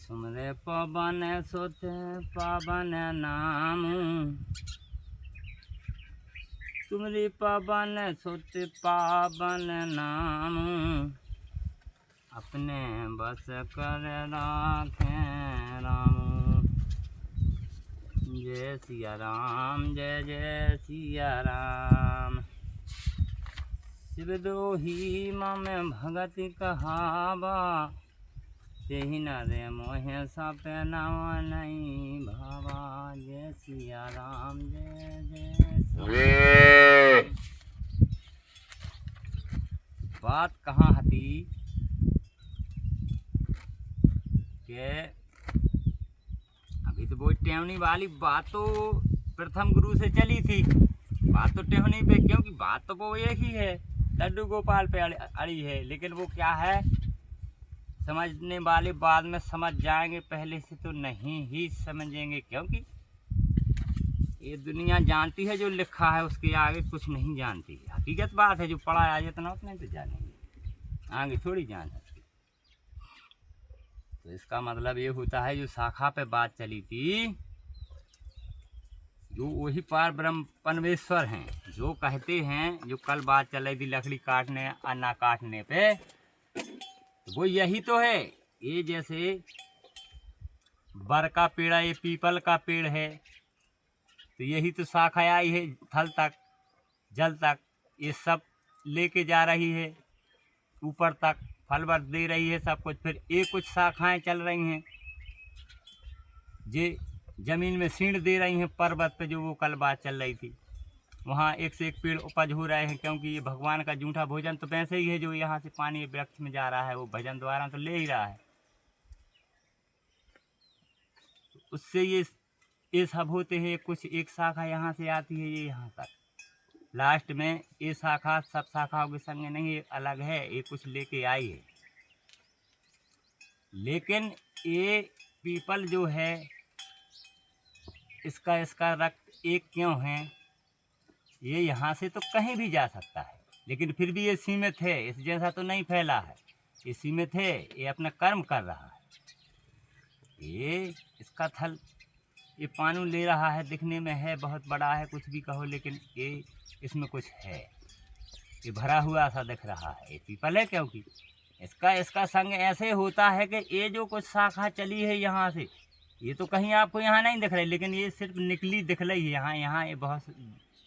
सुमरे पवन सुत पावन नाम, तुमरी पवन सुत पावन नाम, अपने बस कर राखें राम। जय सिया राम, जय जय सिया राम। शिव दोही मम भगति कहावा, तेहि नरे मोहे सपे नवा नहीं भावा। जय सिया राम, जय जय सिया राम। बात कहाँ हती के अभी तो वो टेहनी वाली बात तो प्रथम गुरु से चली थी। बात तो टेहनी पे, क्योंकि बात तो वो एक ही है, लड्डू गोपाल पे अड़ी है। लेकिन वो क्या है, समझने वाले बाद में समझ जाएंगे, पहले से तो नहीं ही समझेंगे। क्योंकि ये दुनिया जानती है जो लिखा है, उसके आगे कुछ नहीं जानती है। हकीकत बात है, जो पढ़ा आ जितना उतना तो जानेंगे, आगे थोड़ी जान सकती। तो इसका मतलब ये होता है, जो शाखा पे बात चली थी, जो वही पार ब्रह्म परमेश्वर हैं, जो कहते हैं, जो कल बात चल रही थी लकड़ी काटने और ना काटने पे, तो वो यही तो है। ये जैसे बर का पेड़ है, ये पीपल का पेड़ है, तो यही तो शाखा आई है थल तक, जल तक, ये सब लेके जा रही है ऊपर तक, फल वर दे रही है सब कुछ। फिर ये कुछ शाखाएं चल रही हैं, जे जमीन में सींड दे रही हैं पर्वत पे, जो वो कल बात चल रही थी। वहाँ एक से एक पेड़ उपज हो रहे हैं, क्योंकि ये भगवान का जूठा भोजन तो वैसे ही है, जो यहाँ से पानी वृक्ष में जा रहा है, वो भजन द्वारा तो ले ही रहा है। उससे ये सब होते हैं। कुछ एक शाखा यहाँ से आती है, ये यहाँ तक, लास्ट में ये शाखा सब शाखाओं के संग नहीं, ये अलग है, ये कुछ लेके आई है। लेकिन ये पीपल जो है, इसका रक्त एक क्यों है, ये यहाँ से तो कहीं भी जा सकता है, लेकिन फिर भी ये सीमित है, इस जैसा तो नहीं फैला है, ये सीमित है, ये अपना कर्म कर रहा है। ये इसका थल, ये पानी ले रहा है, दिखने में है बहुत बड़ा है, कुछ भी कहो, लेकिन ये इसमें कुछ है, ये भरा हुआ सा दिख रहा है। ये पीपल है, क्योंकि इसका संग ऐसे होता है कि ये जो कुछ शाखा चली है यहाँ से, ये तो कहीं आपको यहाँ नहीं दिख रही, लेकिन ये सिर्फ निकली दिख रही है यहाँ ये बहुत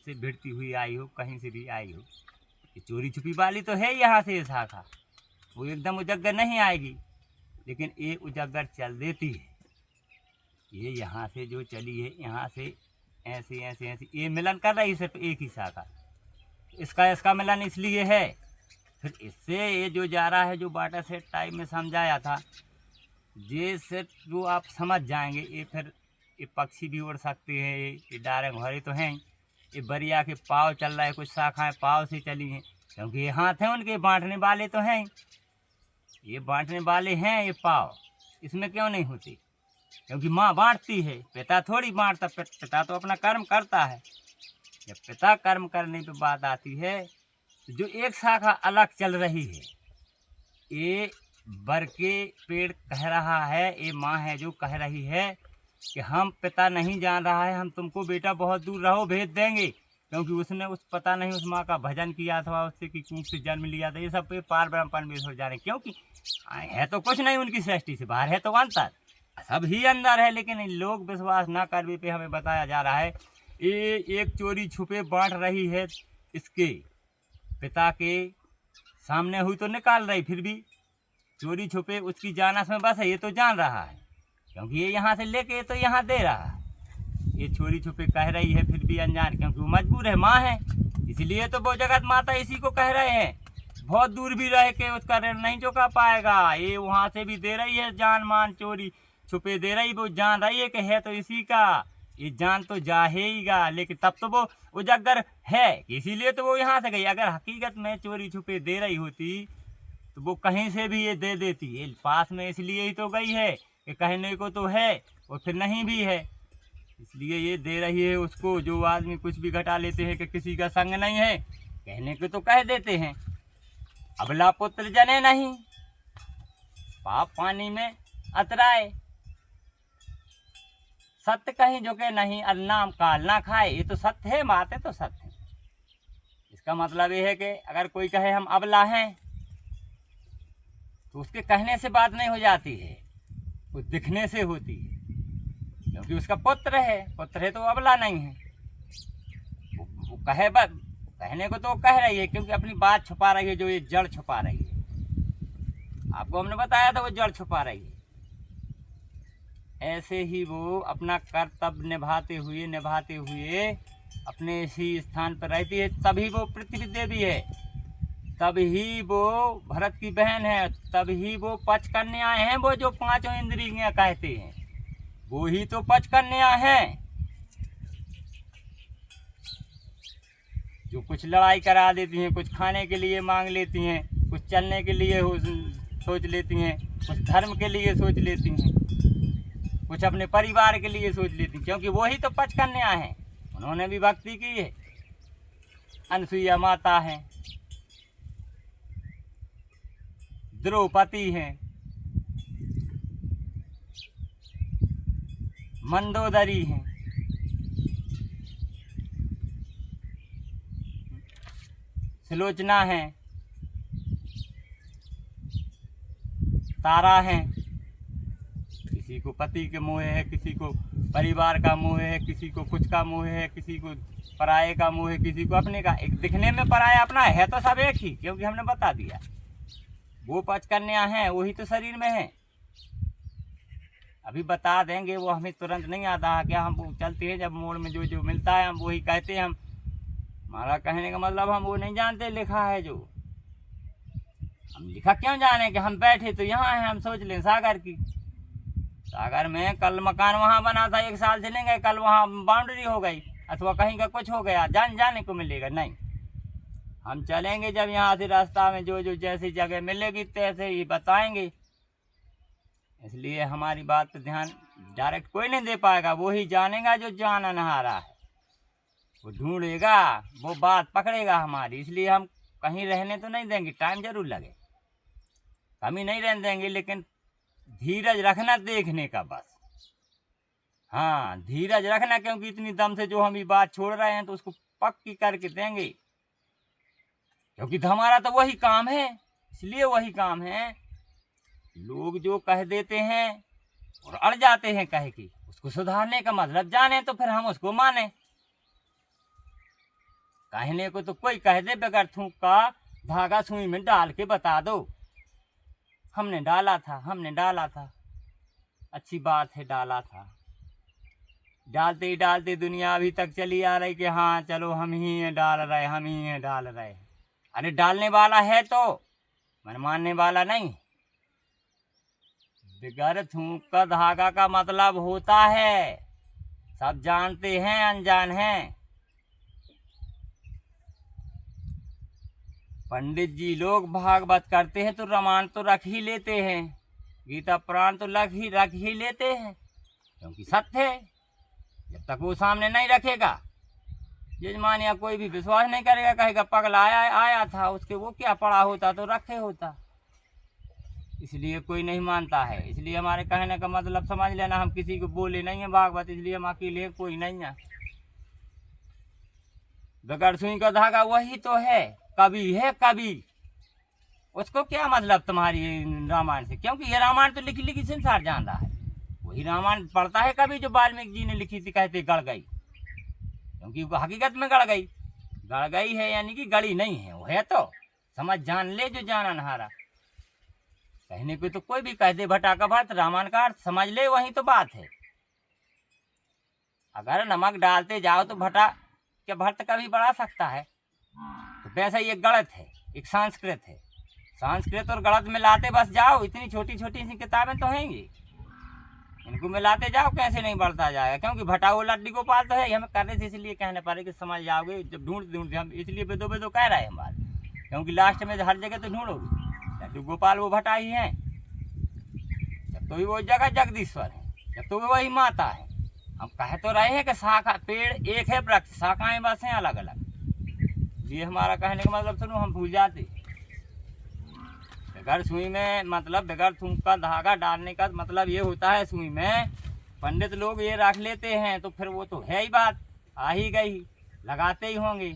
से भिड़ती हुई आई हो, कहीं से भी आई हो। ये चोरी छुपी वाली तो है यहाँ से ये शाखा, वो एकदम उजागर नहीं आएगी, लेकिन ये उजागर चल देती है। ये यहाँ से जो चली है, यहाँ से ऐसे ऐसे ऐसे ये मिलन कर रही है, सिर्फ एक ही शाखा। इसका मिलन इसलिए है, फिर इससे ये जो जा रहा है, जो बाटा सेट टाइप में समझाया था, ये सिर्फ जो आप समझ जाएंगे, ये फिर ये पक्षी भी उड़ सकते हैं, ये डायरेक्ट घोड़े तो हैं, ये बरिया के पाव चल रहा है, कुछ शाखाएं पाव से चली हैं, क्योंकि ये हाथ हैं उनके, बांटने वाले तो हैं, ये बांटने वाले हैं। ये पाव इसमें क्यों नहीं होती, क्योंकि माँ बांटती है, पिता थोड़ी बांटता, पिता तो अपना कर्म करता है। जब पिता कर्म करने पे बात आती है, तो जो एक शाखा अलग चल रही है, ये बर के पेड़ कह रहा है, ये माँ है जो कह रही है कि हम पिता नहीं जान रहा है, हम तुमको बेटा बहुत दूर रहो भेज देंगे, क्योंकि उसने उस पता नहीं उस माँ का भजन किया था, उससे कि कूप से जन्म लिया था। ये सब पे पार ब्रह्म परमेश्वर जाने, क्योंकि है तो कुछ नहीं उनकी सृष्टि से बाहर, है तो अंतर, सब ही अंदर है। लेकिन लोग विश्वास ना करने पे हमें बताया जा रहा है, ये एक चोरी छुपे बांट रही है, इसके पिता के सामने हुई तो निकाल रही, फिर भी चोरी छुपे उसकी जानस में बस है, ये तो जान रहा है, क्योंकि ये यहाँ से लेके तो यहाँ दे रहा है। ये चोरी छुपे कह रही है, फिर भी अनजान, क्योंकि वो मजबूर है, माँ है, इसलिए तो वो जगत माता इसी को कह रहे हैं। बहुत दूर भी रह के उसका ऋण नहीं चुका पाएगा, ये वहाँ से भी दे रही है, जान मान चोरी छुपे दे रही, वो जान रही है कि है तो इसी का, ये जान तो जाएगा, लेकिन तब तो वो उजागर है, इसीलिए तो वो यहाँ से गई। अगर हकीकत में चोरी छुपे दे रही होती तो वो कहीं से भी ये दे देती, ये पास में इसलिए ही तो गई है कि कहने को तो है और फिर नहीं भी है, इसलिए ये दे रही है उसको। जो आदमी कुछ भी घटा लेते हैं कि किसी का संग नहीं है, कहने को तो कह देते हैं, अबला पुत्र जने नहीं, पाप पानी में अतराए, सत्य कहीं झुके नहीं, और नाम काल ना खाए, ये तो सत्य है, बात है तो सत्य है। इसका मतलब ये है कि अगर कोई कहे हम अबला हैं तो उसके कहने से बात नहीं हो जाती है, वो दिखने से होती है, क्योंकि उसका पुत्र है तो अबला नहीं है। वो कहे बस, कहने को तो वो कह रही है, क्योंकि अपनी बात छुपा रही है, जो ये जड़ छुपा रही है। आपको हमने बताया था वो जड़ छुपा रही है। ऐसे ही वो अपना कर्तव्य निभाते हुए अपने इसी स्थान पर रहती है। तभी वो पृथ्वी देवी है, तभी वो भरत की बहन है, तभी वो पंचकन्या हैं, वो जो पांचों इंद्रियां कहते हैं, वो ही तो पंचकन्या हैं। जो कुछ लड़ाई करा देती हैं, कुछ खाने के लिए मांग लेती हैं, कुछ चलने के लिए सोच लेती हैं, कुछ धर्म के लिए सोच लेती हैं, कुछ अपने परिवार के लिए सोच लेती हैं, क्योंकि वही तो पंचकन्या हैं। उन्होंने भी भक्ति की है। अनसुईया माता हैं, द्रौपदी हैं, मंदोदरी हैं, सुलोचना हैं, तारा हैं। किसी को पति के मोह है, किसी को परिवार का मोह है, किसी को कुछ का मोह है, किसी को पराये का मोह है, किसी को अपने का। एक दिखने में पराया अपना है तो सब एक ही, क्योंकि हमने बता दिया वो पंचकन्या हैं, वही तो शरीर में है। अभी बता देंगे, वो हमें तुरंत नहीं आता है क्या। हम चलते हैं जब मोड़ में जो जो मिलता है हम वही कहते हैं। हम हमारा कहने का मतलब हम वो नहीं जानते लिखा है जो। हम लिखा क्यों जाने कि हम बैठे तो यहाँ हैं, हम सोच लें सागर की। सागर में कल मकान वहाँ बना था, 1 साल चलेंगे, कल वहाँ बाउंड्री हो गई अथवा कहीं का कुछ हो गया, जाने को मिलेगा नहीं। हम चलेंगे जब यहाँ से रास्ता में जो जो जैसी जगह मिलेगी तैसे ही बताएंगे। इसलिए हमारी बात पे ध्यान डायरेक्ट कोई नहीं दे पाएगा, वो ही जानेगा जो जाना नहारा है, वो ढूंढेगा, वो बात पकड़ेगा हमारी। इसलिए हम कहीं रहने तो नहीं देंगे, टाइम जरूर लगे, कमी नहीं रहने देंगे, लेकिन धीरज रखना देखने का बस। हाँ, धीरज रखना, क्योंकि इतनी दम से जो हम ये बात छोड़ रहे हैं तो उसको पक्की करके देंगे, क्योंकि हमारा तो वही काम है। इसलिए वही काम है। लोग जो कह देते हैं और अड़ जाते हैं कहे कि उसको सुधारने का मतलब जाने, तो फिर हम उसको माने। कहने को तो कोई कह दे, बगैर थूक का धागा सुई में डाल के बता दो, हमने डाला था, अच्छी बात है, डाला था। डालते ही डालते दुनिया अभी तक चली आ रही कि हाँ चलो हम ही हैं डाल रहे। अरे डालने वाला है तो मन मानने वाला नहीं। बिगर थूक का धागा का मतलब होता है, सब जानते हैं, अनजान हैं। पंडित जी लोग भागवत करते हैं तो रामायण तो रख ही लेते हैं, गीता पुराण तो रख ही लेते हैं, क्योंकि सत्य है। जब तक वो सामने नहीं रखेगा, यजमान या कोई भी विश्वास नहीं करेगा, कहेगा पगला आया था, उसके वो क्या पड़ा होता तो रखे होता। इसलिए कोई नहीं मानता है। इसलिए हमारे कहने का मतलब समझ लेना, हम किसी को बोले नहीं है भागवत, इसलिए हम अकेले, कोई नहीं है। बगैर सुई का धागा वही तो है, कवि। उसको क्या मतलब तुम्हारी रामायण से, क्योंकि ये रामायण तो लिखी लिखी संसार जान रहा है। वही रामायण पढ़ता है कवि जो वाल्मीकि जी ने लिखी थी, कहते गड़ गई, क्योंकि वो हकीकत में गड़ गई है, यानी कि गड़ी नहीं है, वो है तो समझ जान ले जो जाना नहारा। कहने को तो कोई भी कह दे भटा का भट्ट, रामायण का अर्थ समझ ले, वही तो बात है। अगर नमक डालते जाओ तो भटा क्या भट्ट कभी बढ़ा सकता है? तो वैसा ये गलत है, एक संस्कृत है। संस्कृत और गलत मिलाते बस जाओ, इतनी छोटी छोटी सी किताबें तो हैं ये, इनको मिलाते जाओ, कैसे नहीं बढ़ता जाएगा। क्योंकि भटाओ लड्डी गोपाल तो है, हमें करने से इसलिए कहने पड़े कि समझ जाओगे जब ढूंढते हम, इसलिए बेदो कह रहे हैं हम बात, क्योंकि लास्ट में हर जगह तो ढूंढोगे। लड्डू गोपाल वो भटा ही हैं, जब तो भी वो जगह जगदीश्वर है, जब तो भी वही माता है। हम कह तो रहे हैं कि शाखा पेड़ एक है, वृक्ष शाखाएं बस हैं अलग अलग। ये हमारा कहने का मतलब सुनो, हम भूल जाते। बगैर सुई में मतलब बगैर थूक का धागा डालने का मतलब ये होता है सुई में पंडित लोग ये रख लेते हैं तो फिर वो तो है ही बात, आ ही गई, लगाते ही होंगे,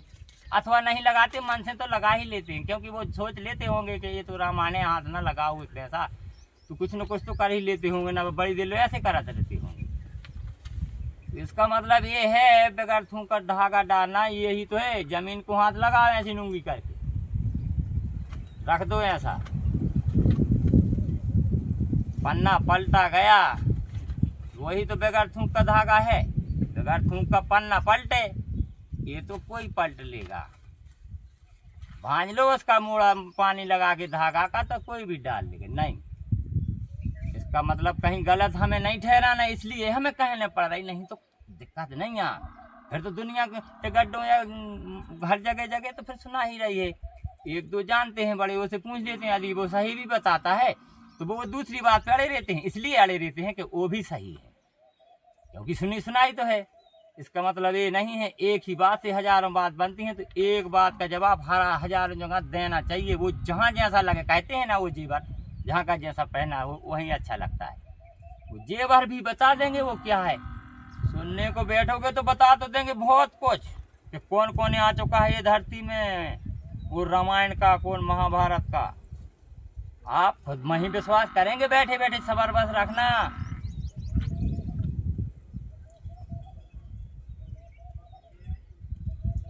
अथवा नहीं लगाते, मन से तो लगा ही लेते हैं, क्योंकि वो सोच लेते होंगे कि ये तो रामायण हाथ ना लगाओ एक ऐसा, तो कुछ न कुछ तो कर ही लेते होंगे ना, बड़ी दिल ऐसे कराते रहते होंगे। तो इसका मतलब ये है बगैर थूक धागा डालना, यही तो है, जमीन को हाथ लगाओ ऐसी नूंगी करके रख दो ऐसा, पन्ना पलटा गया, वही तो बगैर थूक का धागा है। बगैर थूक का पन्ना पलटे, ये तो कोई पलट लेगा, भांज लो उसका मूड़ा पानी लगा के धागा का, तो कोई भी डाल लेगा। नहीं, इसका मतलब कहीं गलत हमें नहीं ठहराना, इसलिए हमें कहने पड़ रही, नहीं तो दिक्कत नहीं आ, फिर तो दुनिया के गड्ढों या हर जगह जगह तो फिर सुना ही रही है। एक दो जानते हैं बड़े, उसे पूछ लेते हैं, यदि वो सही भी बताता है तो वो दूसरी बात पे अड़े रहते हैं, इसलिए अड़े रहते हैं कि वो भी सही है, क्योंकि सुनी सुनाई तो है। इसका मतलब ये नहीं है एक ही बात से हजारों बात बनती हैं, तो एक बात का जवाब हजारों जगह देना चाहिए। वो जहाँ जैसा लगे, कहते हैं ना, वो जेवर जहाँ का जैसा पहना हो वहीं अच्छा लगता है। वो जेवर भी बता देंगे वो क्या है, सुनने को बैठोगे तो बता तो देंगे बहुत कुछ कि कौन कौन आ चुका है ये धरती में, वो रामायण का, कौन महाभारत का। आप खुद में ही विश्वास करेंगे बैठे बैठे, सबर बस रखना।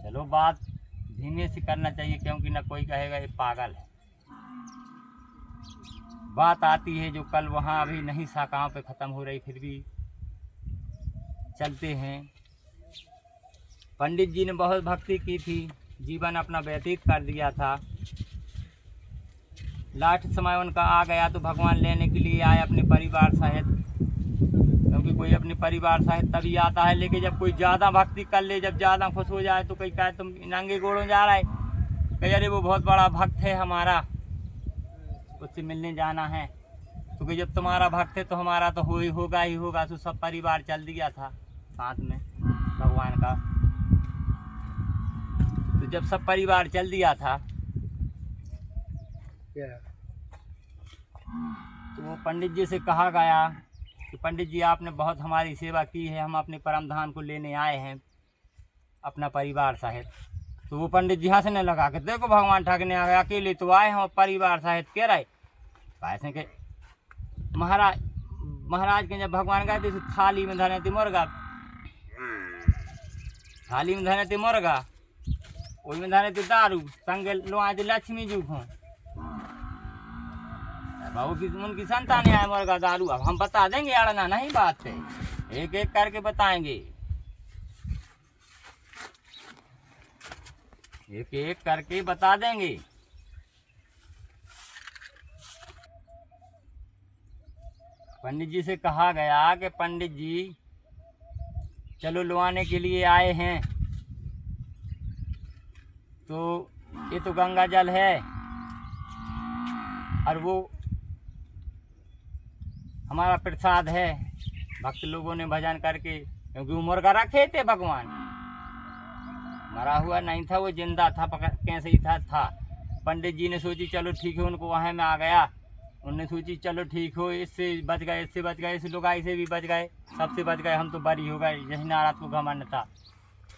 चलो बात धीमे से करना चाहिए, क्योंकि ना कोई कहेगा ये पागल है। बात आती है जो कल वहाँ अभी नहीं शाखाओं पे ख़त्म हो रही, फिर भी चलते हैं। पंडित जी ने बहुत भक्ति की थी, जीवन अपना व्यतीत कर दिया था, लास्ट समय उनका आ गया तो भगवान लेने के लिए आए अपने परिवार सहित, क्योंकि कोई अपने परिवार सहित तभी आता है। लेकिन जब कोई ज़्यादा भक्ति कर ले, जब ज़्यादा खुश हो जाए, तो कोई कहे तुम नंगे घोड़ों जा रहा है, कहे अरे वो बहुत बड़ा भक्त है हमारा, उससे मिलने जाना है, तो जब तुम्हारा भक्त है तो हमारा तो होगा ही होगा। तो सब परिवार चल दिया था साथ में भगवान का। तो जब सब परिवार चल दिया था तो वो पंडित जी से कहा गया कि पंडित जी आपने बहुत हमारी सेवा की है, हम अपने परम धाम को लेने आए हैं अपना परिवार सहित। तो वो पंडित जी हंसने लगा कि देखो भगवान ठगने आ गया, अकेले तो आए हम परिवार सहित कह रहे। ऐसे के महाराज के जब भगवान गए थे थाली में धरे थे मुर्गा, थाली में धरे थे मुर्गा, उसमें धरे थे दारू, संगे लोआए थे लक्ष्मी जी को, बाबू की उनकी संतान आए मुर्गा दारू। अब हम बता देंगे, अड़ना नहीं बात है, एक एक करके बताएंगे, एक एक करके बता देंगे। पंडित जी से कहा गया कि पंडित जी चलो लुआने के लिए आए हैं, तो ये तो गंगा जल है और वो हमारा प्रसाद है। भक्त लोगों ने भजन करके, क्योंकि वो मुर्गा रखे थे भगवान, मरा हुआ नहीं था, वो जिंदा था, पकड़ कैसे ही था। पंडित जी ने सोची चलो ठीक है, उनको वहाँ में आ गया, उन्होंने सोची चलो ठीक हो, इससे बच गए, इससे बच गए, इस लुगाई से भी बच गए, सबसे बच गए, हम तो बरी हो गए। यही नाराज को घमंड था,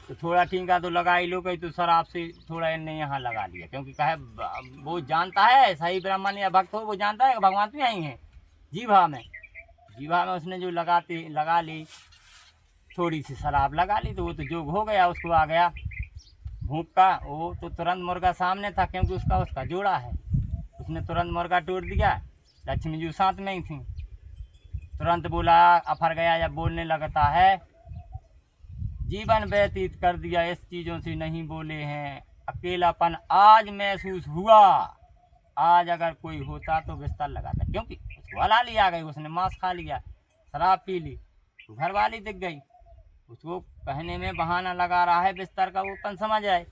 तो थोड़ा ठीका तो लगा ही लो, कहीं तो शराब से थोड़ा इनने यहाँ लगा लिया, क्योंकि कहे वो जानता है, सही ब्राह्मण या भक्त हो वो जानता है कि भगवान तो यहीं है। जीभा में उसने जो लगा ली, थोड़ी सी शराब लगा ली, तो वो तो जोग हो गया, उसको आ गया भूख का। वो तो तुरंत मुर्गा सामने था, क्योंकि उसका जोड़ा है, उसने तुरंत मुर्गा तोड़ दिया। लक्ष्मी जी साथ में ही थी, तुरंत बोला, अफर गया जब बोलने लगता है, जीवन व्यतीत कर दिया इस चीज़ों से नहीं बोले हैं, अकेलापन आज महसूस हुआ, आज अगर कोई होता तो बिस्तर लगाता, क्योंकि उसको हलाली आ गई, उसने मांस खा लिया, शराब पी ली, तो घर वाली दिख गई, उसको कहने में बहाना लगा रहा है बिस्तर का, वो अपन समझ आए,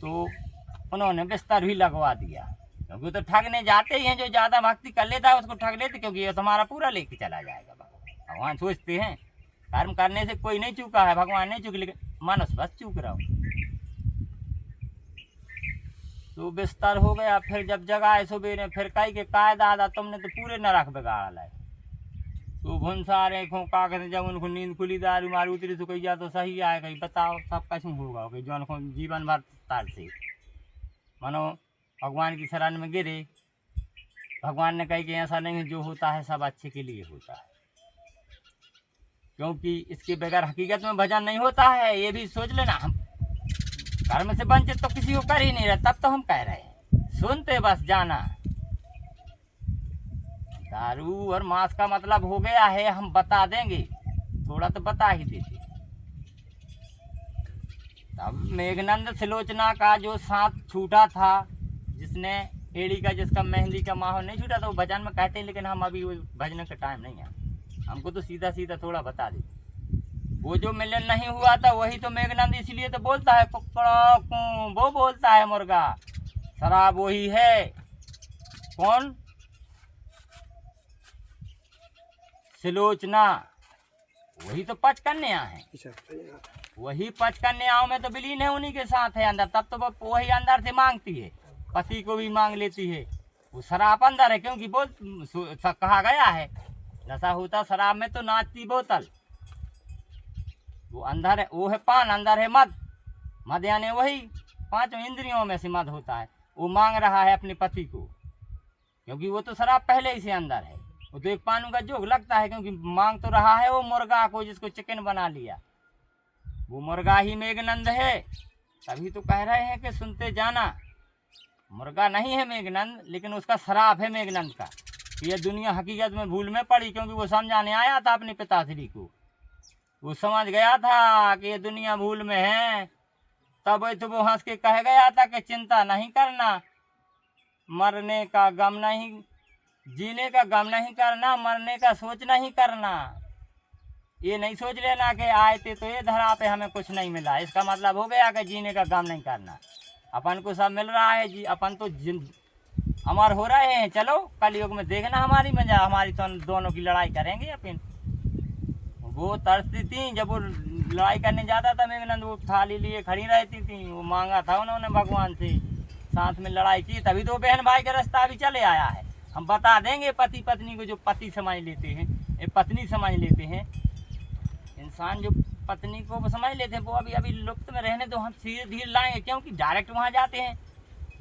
तो उन्होंने बिस्तर भी लगवा दिया, क्योंकि तो ठगने जाते ही हैं, जो ज़्यादा भक्ति कर लेता है उसको ठग लेते, क्योंकि ये तुम्हारा पूरा लेके चला जाएगा। भगवान सोचते हैं कर्म करने से कोई नहीं चूका है, भगवान नहीं चूके, लेकिन मनुष्य बस चूक रहा हूँ। तो बिस्तर हो गया, फिर जब जगाए सुबह ने, फिर कही के काय दादा तुमने तो पूरे नरक बिगाड़ लाए, तो भुनसा रेखों का कहते जब उनको नींद खुली दारू मारू उतरी तो कही जा तो सही आए कहीं बताओ सब कैसे होगा कि जो उनको जीवन भर तार से मानो भगवान की शरण में गिरे। भगवान ने कही कि ऐसा नहीं है, जो होता है सब अच्छे के लिए होता है, क्योंकि इसके बगैर हकीकत में भजन नहीं होता है। ये भी सोच लेना, हम कर्म से वंचित तो किसी को कर ही नहीं रहे, तब तो हम कह रहे हैं सुनते बस जाना। दारू और मांस का मतलब हो गया है, हम बता देंगे, थोड़ा तो बता ही देते। तब मेघनंद सिलोचना का जो साथ छूटा था, जिसने एड़ी का जिसका मेहंदी का माहौल नहीं छूटा था, वो भजन में कहते हैं, लेकिन हम अभी भजन का टाइम नहीं है, हमको तो सीधा सीधा थोड़ा बता दे। वो जो मिलन नहीं हुआ था वही तो मेघनंद इसलिए तो बोलता है कुकड़ा कू, वो बोलता है मुर्गा। शराब वही है, कौन? सिलोचना, वही तो पचकन्या है, वही पचकन्याओं में तो विलीन है, उन्हीं के साथ है अंदर। तब तो वो वही अंदर से मांगती है, पति को भी मांग लेती है। वो शराब अंदर है, क्योंकि बोल कहा गया है नशा होता शराब में तो नाचती बोतल। वो अंदर है, वो है पान, अंदर है मद। मद यानी वही पांचों इंद्रियों में से मद होता है। वो मांग रहा है अपने पति को, क्योंकि वो तो शराब पहले ही से अंदर है। वो तो एक पानों का जोग लगता है, क्योंकि मांग तो रहा है वो मुर्गा को, जिसको चिकन बना लिया। वो मुर्गा ही मेघनंद है। तभी तो कह रहे हैं कि सुनते जाना, मुर्गा नहीं है मेघनंद, लेकिन उसका शराब है मेघनंद का। ये दुनिया हकीकत में भूल में पड़ी, क्योंकि वो समझाने आया था अपने पिताश्री को। वो समझ गया था कि ये दुनिया भूल में है, तब तो वो हंस के कह गया था कि चिंता नहीं करना, मरने का गम नहीं, जीने का गम नहीं करना, मरने का सोच नहीं करना। ये नहीं सोच लेना कि आए थे तो ये धरा पे हमें कुछ नहीं मिला, इसका मतलब हो गया कि जीने का गम नहीं करना। अपन को सब मिल रहा है जी, अपन तो अमर हो रहे हैं। चलो कलयुग में देखना हमारी मजा, हमारी तो दोनों की लड़ाई करेंगे अपन। वो तरसती थी, जब वो लड़ाई करने जाता था मेघनंद, वो थाली लिए खड़ी रहती थी। वो मांगा था उन्होंने भगवान से, साथ में लड़ाई की, तभी तो बहन भाई का रास्ता भी चले आया है। हम बता देंगे पति पत्नी को, जो पति समझ लेते हैं, ये पत्नी समझ लेते हैं, इंसान जो पत्नी को समझ लेते हैं, वो अभी अभी लुप्त में रहने तो हम धीरे धीरे लाएंगे, क्योंकि डायरेक्ट वहाँ जाते हैं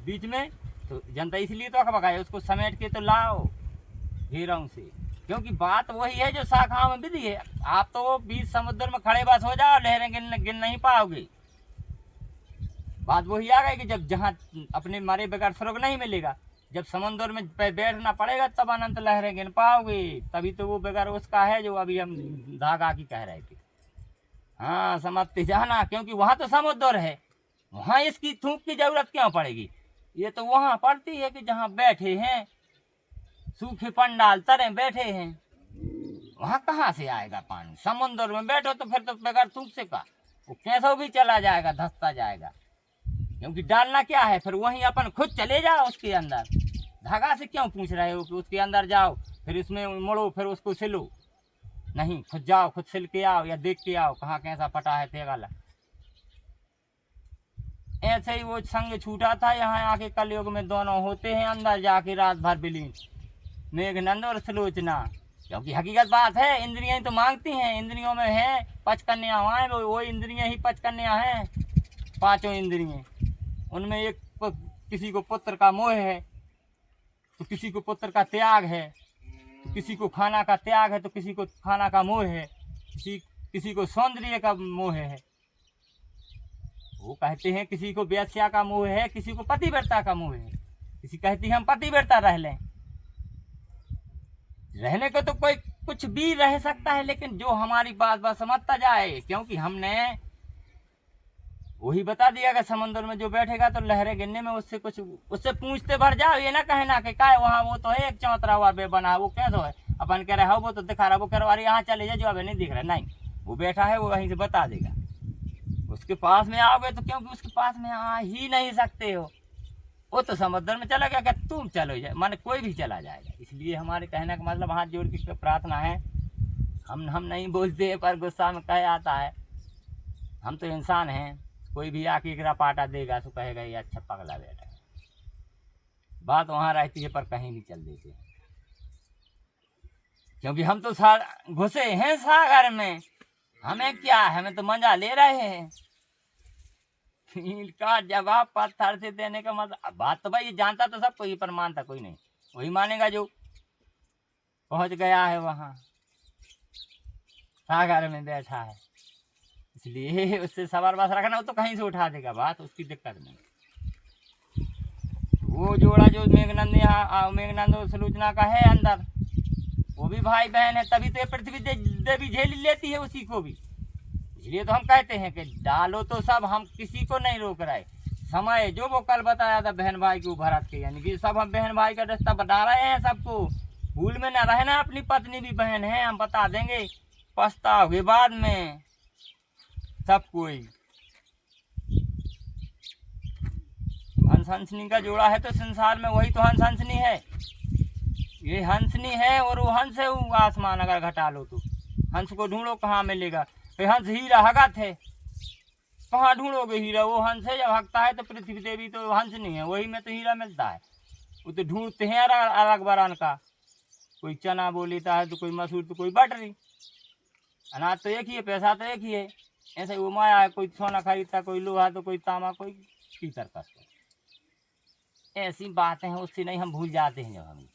बीच में तो जनता इसलिए तो अखबकाए, उसको समेट के तो लाओ घेरों से, क्योंकि बात वही है जो शाखाओं में विधि है। आप तो बीच समुद्र में खड़े बस हो जाओ, लहरें गिन नहीं पाओगे। बात वही आ गई कि जब जहाँ अपने मारे बगैर स्वर्ग नहीं मिलेगा, जब समुद्र में बैठना पड़ेगा तब अनंत लहरें गिन पाओगे। तभी तो वो बगैर उसका है जो अभी हम धागा की कह रहे थे। हाँ समझते जाना, क्योंकि वहाँ तो समुद्र है, वहाँ इसकी थूक की जरूरत क्यों पड़ेगी। ये तो वहाँ पड़ती है कि जहाँ बैठे हैं, सूखे पंडाल तरह बैठे हैं, वहाँ कहाँ से आएगा पानी। समुद्र में बैठो तो फिर तो बगैर थूक से का वो कैसा भी चला जाएगा, धंसता जाएगा, क्योंकि डालना क्या है। फिर वहीं अपन खुद चले जाओ उसके अंदर, धागा से क्यों पूछ रहे हो कि उसके अंदर जाओ फिर उसमें मुड़ो फिर उसको सिलो। नहीं, खुद जाओ, खुद सिल के आओ या देख के आओ कहाँ कैसा फटा है तेगाला। ऐसे ही वो संग छूटा था, यहाँ आके कलयुग में दोनों होते हैं अंदर जाके रात भर विलीन, मेघनंद और सुलोचना। क्योंकि हकीकत बात है, इंद्रियां तो मांगती हैं, इंद्रियों में है पचकन्या हैं, वो इंद्रियां ही पचकन्या हैं, पांचों इंद्रियां। उनमें एक किसी को पुत्र का मोह है, तो किसी को पुत्र का त्याग है, तो किसी को खाना का त्याग है, तो किसी को खाना का मोह है, किसी को सौंदर्य का मोह है। वो कहते हैं किसी को वेश्या का मोह है, किसी को पतिव्रता का मोह है, किसी कहती है हम पतिव्रता रह लें। रहने को तो कोई कुछ भी रह सकता है, लेकिन जो हमारी बात समझता जाए, क्योंकि हमने वही बता दिया कि समुद्र में जो बैठेगा तो लहरें गिनने में उससे कुछ उससे पूछते भर जाओ। ये ना कहना कि क्या वहाँ वो तो है एक चौतरा हुआ बे बना है, वो कैसे है अपन कह रहे हो वो तो दिखा रहा, वो कह रहा अरे यहाँ चले जाए जो अभी नहीं दिख रहा। नहीं, वो बैठा है, वो वहीं से बता देगा। उसके पास में आओगे तो क्योंकि उसके पास में आ ही नहीं सकते हो, वो तो समुद्र में चला गया, क्या तुम चलो जाए, माने कोई भी चला जाएगा। इसलिए हमारे कहने का मतलब हाथ जोड़ के प्रार्थना है, हम नहीं बोलते पर गुस्सा में कह आता है। हम तो इंसान हैं, कोई भी आके एक पाटा देगा तो कहेगा ये अच्छा पगला बेटा। बात वहाँ रहती है पर कहीं भी चल देते हैं। क्योंकि हम तो घुसे हैं सागर में, हमें क्या है, हमें तो मजा ले रहे हैं। इनका जवाब पत्थर से देने का मतलब, अब बात तो भाई ये जानता तो सब कोई, पर मानता कोई नहीं। वही मानेगा जो पहुंच गया है वहां सागर में बैठा है। इसलिए उससे सवाल बस रखना, वो तो कहीं से उठा देगा बात, उसकी दिक्कत नहीं। वो जोड़ा जो मेघनंद यहाँ मेघनंद और सुलोचना का है अंदर, वो भी भाई बहन है, तभी तो ये पृथ्वी देवी झेल लेती है उसी को भी। इसलिए तो हम कहते हैं कि डालो तो सब, हम किसी को नहीं रोक रहे। समय जो वो कल बताया था बहन भाई को भरत के, यानी कि सब हम बहन भाई का रिश्ता बता रहे हैं सबको। भूल में न रहना, अपनी पत्नी भी बहन है, हम बता देंगे, पछताओगे बाद में सब कोई। हंस हंसनी का जोड़ा है तो संसार में वही तो हंस हंसनी है। ये हंसनी है और वो हंस है, वो आसमान अगर घटा लो तो हंस को ढूंढो कहाँ मिलेगा। फिर हंस हीरा हगत है, कहाँ ढूंढोगे हीरा, वो हंस है जब हकता है तो पृथ्वी देवी तो हंस नहीं है, वही में तो हीरा मिलता है। वो तो ढूंढते हैं अलग अलग बरान का, कोई चना बो लेता है तो कोई मसूर तो कोई बटरी। अनाज तो एक ही है, पैसा तो एक ही है। ऐसे वो माया है, कोई सोना खरीदता, कोई लोहा तो कोई तांबा, कोई पीतल का। ऐसी बातें हैं, उससे नहीं हम भूल जाते हैं जब हम,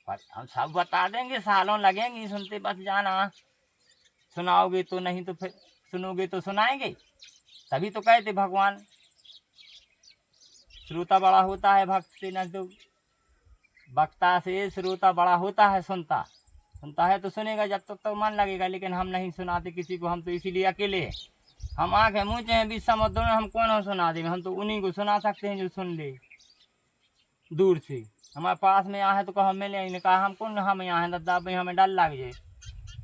पर हम सब बता देंगे, सालों लगेंगे सुनते, बस जाना। सुनाओगे तो, नहीं तो फिर सुनोगे तो सुनाएंगे। तभी तो कहते भगवान श्रोता बड़ा होता है भक्त से, न तो वक्ता से श्रोता बड़ा होता है सुनता। सुनता है तो सुनेगा जब तक तो मन लगेगा, लेकिन हम नहीं सुनाते किसी को, हम तो इसीलिए अकेले हैं। हम आंखें मूंचे हैं बीच समुद्र में, हम कौन हो सुना देंगे, हम तो उन्हीं को सुना सकते हैं जो सुन ले दूर से। हमारे पास में यहाँ है तो कहो मिले, इन्हें कहा हम कौन, हम यहाँ है दादा भाई, हमें डर लग जाए,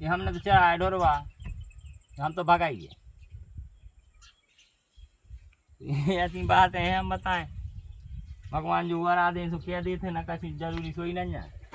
ये हमने तो चढ़ा है ढोरवा, हम तो भगाइए। ऐसी बातें हैं, हम बताएं। भगवान जो वरा दे सो क्या देते ना, कभी जरूरी सोई नहीं है।